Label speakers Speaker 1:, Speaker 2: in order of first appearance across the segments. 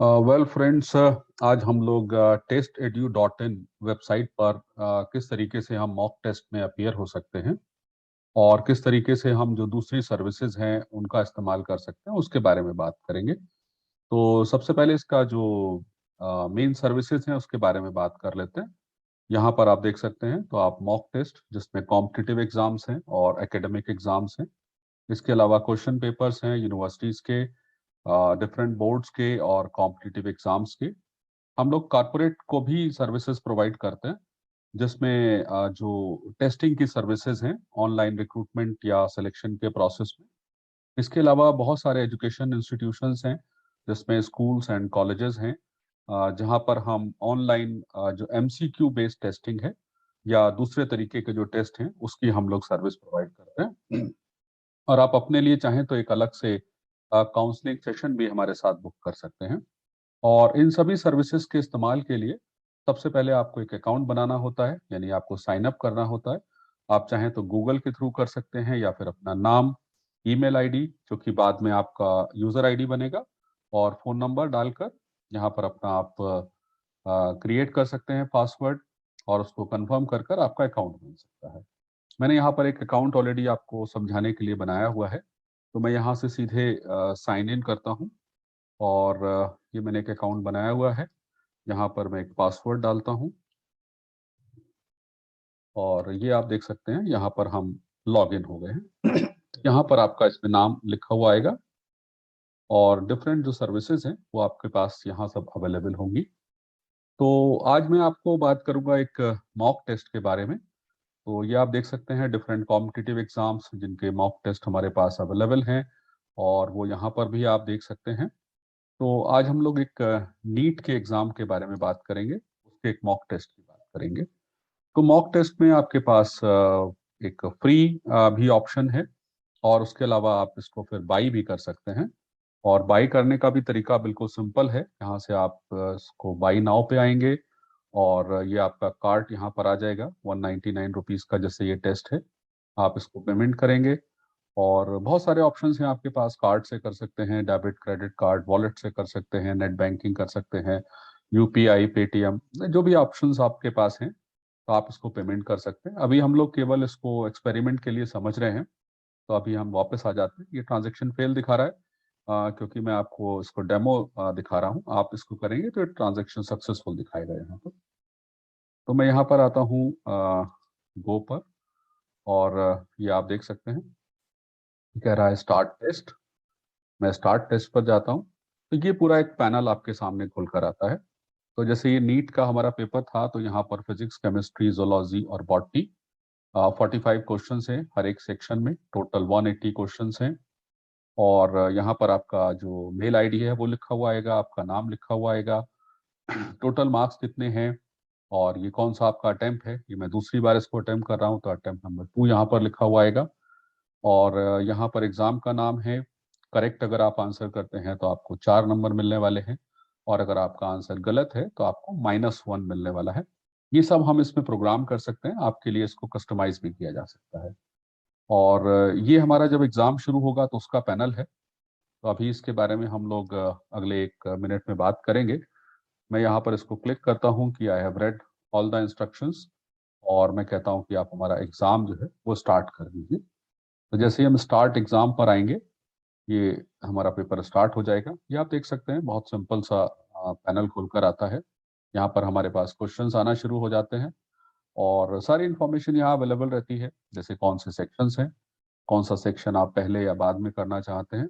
Speaker 1: Well friends, आज हम लोग testedu.in वेबसाइट पर किस तरीके से हम मॉक टेस्ट में अपीयर हो सकते हैं और किस तरीके से हम जो दूसरी सर्विसेज हैं उनका इस्तेमाल कर सकते हैं उसके बारे में बात करेंगे। तो सबसे पहले इसका जो मेन सर्विसेज हैं उसके बारे में बात कर लेते हैं। यहाँ पर आप देख सकते हैं, तो आप मॉक टेस्ट जिसमें कॉम्पिटिटिव एग्जाम्स हैं और एकेडमिक एग्जाम्स हैं, इसके अलावा क्वेश्चन पेपर्स हैं यूनिवर्सिटीज़ के, डिफरेंट बोर्ड्स के और कॉम्पिटिटिव एग्जाम्स के। हम लोग कॉरपोरेट को भी सर्विसेज प्रोवाइड करते हैं, जिसमें जो टेस्टिंग की सर्विसेज हैं ऑनलाइन रिक्रूटमेंट या सिलेक्शन के प्रोसेस में। इसके अलावा बहुत सारे एजुकेशन इंस्टीट्यूशंस हैं, जिसमें स्कूल्स एंड कॉलेजेस हैं, जहां पर हम ऑनलाइन जो एमसीक्यू बेस्ड टेस्टिंग है या दूसरे तरीके के जो टेस्ट हैं उसकी हम लोग सर्विस प्रोवाइड करते हैं। और आप अपने लिए चाहें तो एक अलग से काउंसलिंग सेशन भी हमारे साथ बुक कर सकते हैं। और इन सभी सर्विसेज के इस्तेमाल के लिए सबसे पहले आपको एक अकाउंट बनाना होता है, यानी आपको साइन अप करना होता है। आप चाहें तो गूगल के थ्रू कर सकते हैं या फिर अपना नाम, ईमेल आईडी जो कि बाद में आपका यूज़र आईडी बनेगा, और फ़ोन नंबर डालकर यहाँ पर अपना आप क्रिएट कर सकते हैं पासवर्ड, और उसको कंफर्म कर कर आपका अकाउंट बन सकता है। मैंने यहाँ पर एक अकाउंट ऑलरेडी आपको समझाने के लिए बनाया हुआ है, तो मैं यहाँ से सीधे साइन इन करता हूँ। और ये मैंने एक अकाउंट बनाया हुआ है। यहाँ पर मैं एक पासवर्ड डालता हूँ और ये आप देख सकते हैं, यहाँ पर हम लॉग इन हो गए हैं। यहाँ पर आपका इसमें नाम लिखा हुआ आएगा और डिफरेंट जो सर्विसेज हैं वो आपके पास यहाँ सब अवेलेबल होंगी। तो आज मैं आपको बात करूँगा एक मॉक टेस्ट के बारे में। तो ये आप देख सकते हैं डिफरेंट कॉम्पिटिटिव एग्जाम्स जिनके मॉक टेस्ट हमारे पास अवेलेबल हैं, और वो यहाँ पर भी आप देख सकते हैं। तो आज हम लोग एक नीट के एग्जाम के बारे में बात करेंगे, उसके एक मॉक टेस्ट की बात करेंगे। तो मॉक टेस्ट में आपके पास एक फ्री भी ऑप्शन है, और उसके अलावा आप इसको फिर बाई भी कर सकते हैं। और बाई करने का भी तरीका बिल्कुल सिंपल है। यहाँ से आप इसको बाई नाउ पे आएंगे और ये आपका कार्ट यहाँ पर आ जाएगा 199 रुपीज़ का, जैसे ये टेस्ट है। आप इसको पेमेंट करेंगे और बहुत सारे ऑप्शंस हैं आपके पास। कार्ड से कर सकते हैं, डेबिट क्रेडिट कार्ड, वॉलेट से कर सकते हैं, नेट बैंकिंग कर सकते हैं, यूपीआई, पेटीएम, जो भी ऑप्शंस आपके पास हैं तो आप इसको पेमेंट कर सकते हैं। अभी हम लोग केवल इसको एक्सपेरिमेंट के लिए समझ रहे हैं, तो अभी हम वापस आ जाते हैं। ये ट्रांजैक्शन फेल दिखा रहा है, क्योंकि मैं आपको इसको डेमो दिखा रहा हूँ। आप इसको करेंगे तो ये ट्रांजैक्शन सक्सेसफुल दिखाएगा यहाँ पर। तो मैं यहाँ पर आता हूँ गो पर, और ये आप देख सकते हैं कह रहा है स्टार्ट टेस्ट। मैं स्टार्ट टेस्ट पर जाता हूँ, तो ये पूरा एक पैनल आपके सामने खुल कर आता है। तो जैसे ये नीट का हमारा पेपर था, तो यहाँ पर फिजिक्स, केमिस्ट्री, जोलॉजी और बॉटनी 45 क्वेश्चन हैं हर एक सेक्शन में, टोटल 180 क्वेश्चन हैं। और यहाँ पर आपका जो मेल आईडी है वो लिखा हुआ आएगा, आपका नाम लिखा हुआ आएगा, टोटल मार्क्स कितने हैं, और ये कौन सा आपका अटेम्प्ट है। ये मैं दूसरी बार इसको अटेम्प्ट कर रहा हूँ, तो अटेम्प्ट नंबर 2 यहाँ पर लिखा हुआ आएगा। और यहाँ पर एग्जाम का नाम है। करेक्ट अगर आप आंसर करते हैं तो आपको 4 नंबर मिलने वाले हैं, और अगर आपका आंसर गलत है तो आपको -1 मिलने वाला है। ये सब हम इसमें प्रोग्राम कर सकते हैं, आपके लिए इसको कस्टमाइज भी किया जा सकता है। और ये हमारा जब एग्जाम शुरू होगा तो उसका पैनल है। तो अभी इसके बारे में हम लोग अगले 1 मिनट में बात करेंगे। मैं यहाँ पर इसको क्लिक करता हूँ कि I have read all the instructions, और मैं कहता हूँ कि आप हमारा एग्जाम जो है वो स्टार्ट कर दीजिए। तो जैसे ही हम स्टार्ट एग्जाम पर आएंगे, ये हमारा पेपर स्टार्ट हो जाएगा। ये आप देख सकते हैं बहुत सिंपल सा पैनल खुलकर आता है। यहाँ पर हमारे पास क्वेश्चंस आना शुरू हो जाते हैं, और सारी इन्फॉर्मेशन यहाँ अवेलेबल रहती है, जैसे कौन से सेक्शंस हैं, कौन सा सेक्शन आप पहले या बाद में करना चाहते हैं।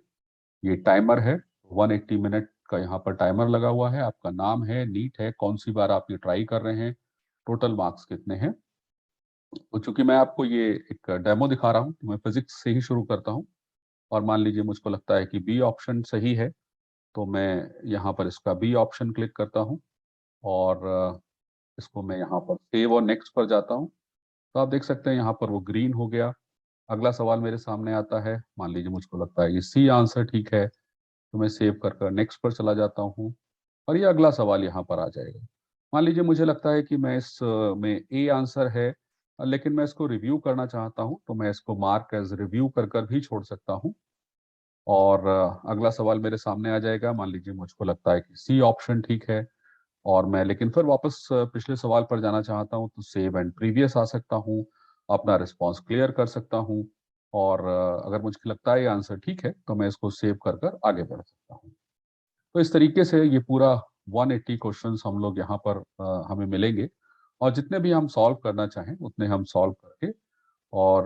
Speaker 1: ये टाइमर है, 180 मिनट का यहाँ पर टाइमर लगा हुआ है। आपका नाम है, नीट है, कौन सी बार आप ये ट्राई कर रहे हैं, टोटल मार्क्स कितने हैं। तो चूंकि मैं आपको ये एक डेमो दिखा रहा हूँ, तो मैं फिजिक्स से ही शुरू करता हूँ। और मान लीजिए मुझको लगता है कि बी ऑप्शन सही है, तो मैं यहाँ पर इसका बी ऑप्शन क्लिक करता हूँ, और इसको मैं यहाँ पर सेव और नेक्स्ट पर जाता हूँ। तो आप देख सकते हैं यहाँ पर वो ग्रीन हो गया। अगला सवाल मेरे सामने आता है, मान लीजिए मुझको लगता है ये सी आंसर ठीक है, तो मैं सेव कर कर नेक्स्ट पर चला जाता हूँ, और ये अगला सवाल यहाँ पर आ जाएगा। मान लीजिए मुझे लगता है कि मैं इस में ए आंसर है, लेकिन मैं इसको रिव्यू करना चाहता हूँ, तो मैं इसको मार्क एज रिव्यू कर कर भी छोड़ सकता हूँ। और अगला सवाल मेरे सामने आ जाएगा। मान लीजिए मुझको लगता है कि सी ऑप्शन ठीक है, और मैं लेकिन फिर वापस पिछले सवाल पर जाना चाहता हूँ, तो सेव एंड प्रीवियस आ सकता हूँ, अपना रिस्पॉन्स क्लियर कर सकता हूँ, और अगर मुझे लगता है ये आंसर ठीक है तो मैं इसको सेव कर कर आगे बढ़ सकता हूँ। तो इस तरीके से ये पूरा 180 क्वेश्चंस हम लोग यहाँ पर हमें मिलेंगे, और जितने भी हम सॉल्व करना चाहें उतने हम सॉल्व करके, और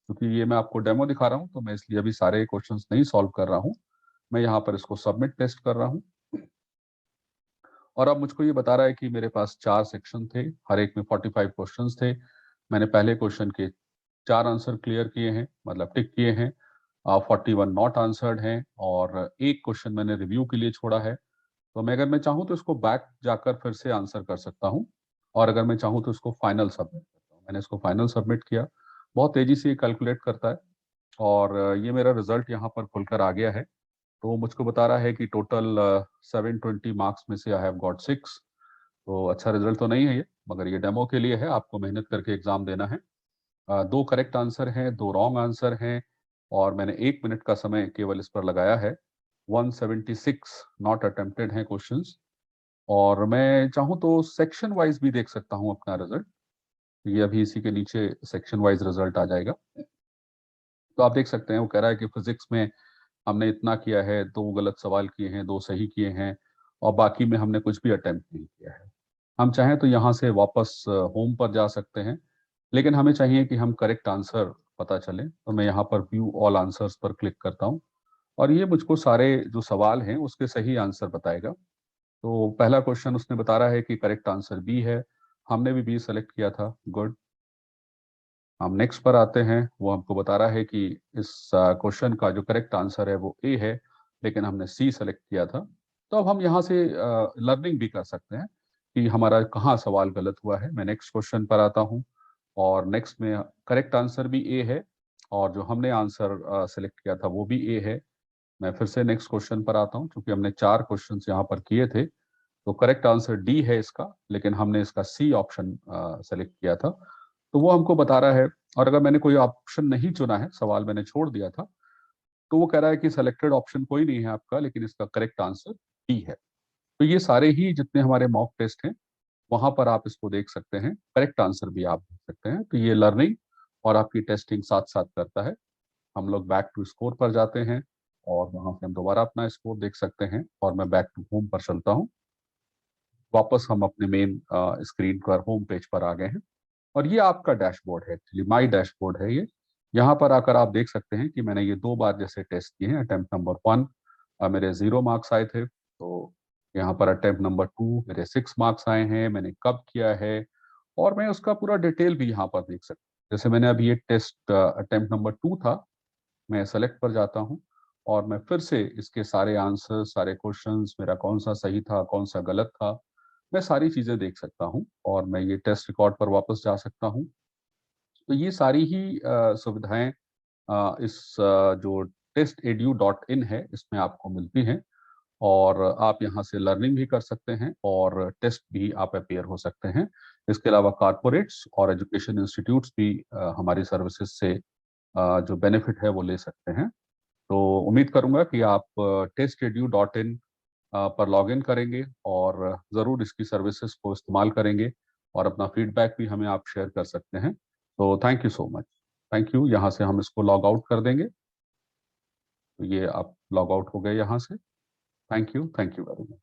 Speaker 1: क्योंकि ये मैं आपको डेमो दिखा रहा हूँ तो मैं इसलिए अभी सारे क्वेश्चंस नहीं सॉल्व कर रहा हूँ। मैं यहाँ पर इसको सबमिट टेस्ट कर रहा हूँ, और अब मुझको ये बता रहा है कि मेरे पास 4 सेक्शन थे, हर एक में 45 क्वेश्चंस थे। मैंने पहले क्वेश्चन के 4 आंसर क्लियर किए हैं, मतलब टिक किए हैं। 41 नॉट आंसर्ड हैं, और एक क्वेश्चन मैंने रिव्यू के लिए छोड़ा है। तो मैं अगर मैं चाहूँ तो इसको बैक जाकर फिर से आंसर कर सकता हूँ, और अगर मैं चाहूँ तो इसको फाइनल सबमिट करता हूँ। मैंने इसको फाइनल सबमिट किया। बहुत तेजी से ये कैलकुलेट करता है, और ये मेरा रिजल्ट यहाँ पर खुलकर आ गया है। तो मुझको बता रहा है कि टोटल 720 मार्क्स में से आई हैव गॉट 6। तो अच्छा रिजल्ट तो नहीं है ये, मगर ये डेमो के लिए है, आपको मेहनत करके एग्जाम देना है। 2 करेक्ट आंसर हैं, 2 रॉन्ग आंसर हैं, और मैंने 1 मिनट का समय केवल इस पर लगाया है। 176 नॉट अटेम्प्टेड हैं क्वेश्चंस, और मैं चाहूँ तो सेक्शन वाइज भी देख सकता हूँ अपना रिजल्ट। ये अभी इसी के नीचे सेक्शन वाइज रिजल्ट आ जाएगा। तो आप देख सकते हैं, वो कह रहा है कि फिजिक्स में हमने इतना किया है, 2 गलत सवाल किए हैं, 2 सही किए हैं, और बाकी में हमने कुछ भी अटेम्प्ट नहीं किया है। हम चाहें तो यहाँ से वापस होम पर जा सकते हैं, लेकिन हमें चाहिए कि हम करेक्ट आंसर पता चले। तो मैं यहाँ पर व्यू ऑल आंसर्स पर क्लिक करता हूँ, और ये मुझको सारे जो सवाल हैं उसके सही आंसर बताएगा। तो पहला क्वेश्चन उसने बता रहा है कि करेक्ट आंसर बी है। हमने भी बी सेलेक्ट किया था, गुड। हम नेक्स्ट पर आते हैं। वो हमको बता रहा है कि इस क्वेश्चन का जो करेक्ट आंसर है वो ए है, लेकिन हमने सी सेलेक्ट किया था। तो अब हम यहाँ से लर्निंग भी कर सकते हैं कि हमारा कहाँ सवाल गलत हुआ है। मैं नेक्स्ट क्वेश्चन पर आता हूँ, और नेक्स्ट में करेक्ट आंसर भी ए है, और जो हमने आंसर सेलेक्ट किया था वो भी ए है। मैं फिर से नेक्स्ट क्वेश्चन पर आता हूँ, क्योंकि हमने 4 क्वेश्चन यहाँ पर किए थे। तो करेक्ट आंसर डी है इसका, लेकिन हमने इसका सी ऑप्शन सेलेक्ट किया था। तो वो हमको बता रहा है, और अगर मैंने कोई ऑप्शन नहीं चुना है, सवाल मैंने छोड़ दिया था, तो वो कह रहा है कि सिलेक्टेड ऑप्शन कोई नहीं है आपका, लेकिन इसका करेक्ट आंसर डी है। तो ये सारे ही जितने हमारे मॉक टेस्ट हैं वहां पर आप इसको देख सकते हैं, करेक्ट आंसर भी आप देख सकते हैं। तो ये लर्निंग और आपकी टेस्टिंग साथ साथ करता है। हम लोग बैक टू स्कोर पर जाते हैं, और वहां से हम दोबारा अपना स्कोर देख सकते हैं, और मैं बैक टू होम पर चलता हूँ। वापस हम अपने मेन स्क्रीन पर, होम पेज पर आ गए हैं, और ये आपका डैशबोर्ड है, एक्चुअली माई डैशबोर्ड है ये। यहाँ पर आकर आप देख सकते हैं कि मैंने ये 2 बार जैसे टेस्ट किए हैं। अटेम्प्ट नंबर 1 मेरे 0 मार्क्स आए थे, तो यहाँ पर अटेम्प्ट नंबर 2 मेरे 6 मार्क्स आए हैं, मैंने कब किया है, और मैं उसका पूरा डिटेल भी यहाँ पर देख सकता हूँ। जैसे मैंने अभी ये टेस्ट अटेम्प्ट नंबर 2 था, मैं सेलेक्ट पर जाता हूँ, और मैं फिर से इसके सारे आंसर, सारे क्वेश्चंस, मेरा कौन सा सही था कौन सा गलत था, मैं सारी चीजें देख सकता हूँ, और मैं ये टेस्ट रिकॉर्ड पर वापस जा सकता हूँ। तो ये सारी ही सुविधाएं जो testedu.in है इसमें आपको मिलती हैं, और आप यहाँ से लर्निंग भी कर सकते हैं, और टेस्ट भी आप अपेयर हो सकते हैं। इसके अलावा कारपोरेट्स और एजुकेशन इंस्टीट्यूट्स भी हमारी सर्विसेज से जो बेनिफिट है वो ले सकते हैं। तो उम्मीद करूंगा कि आप testedu.in पर लॉगिन करेंगे, और ज़रूर इसकी सर्विसेज को इस्तेमाल करेंगे, और अपना फीडबैक भी हमें आप शेयर कर सकते हैं। तो thank you so much. Thank you. यहाँ से हम इसको लॉग आउट कर देंगे। तो ये आप लॉग आउट हो गए यहाँ से। Thank you very much.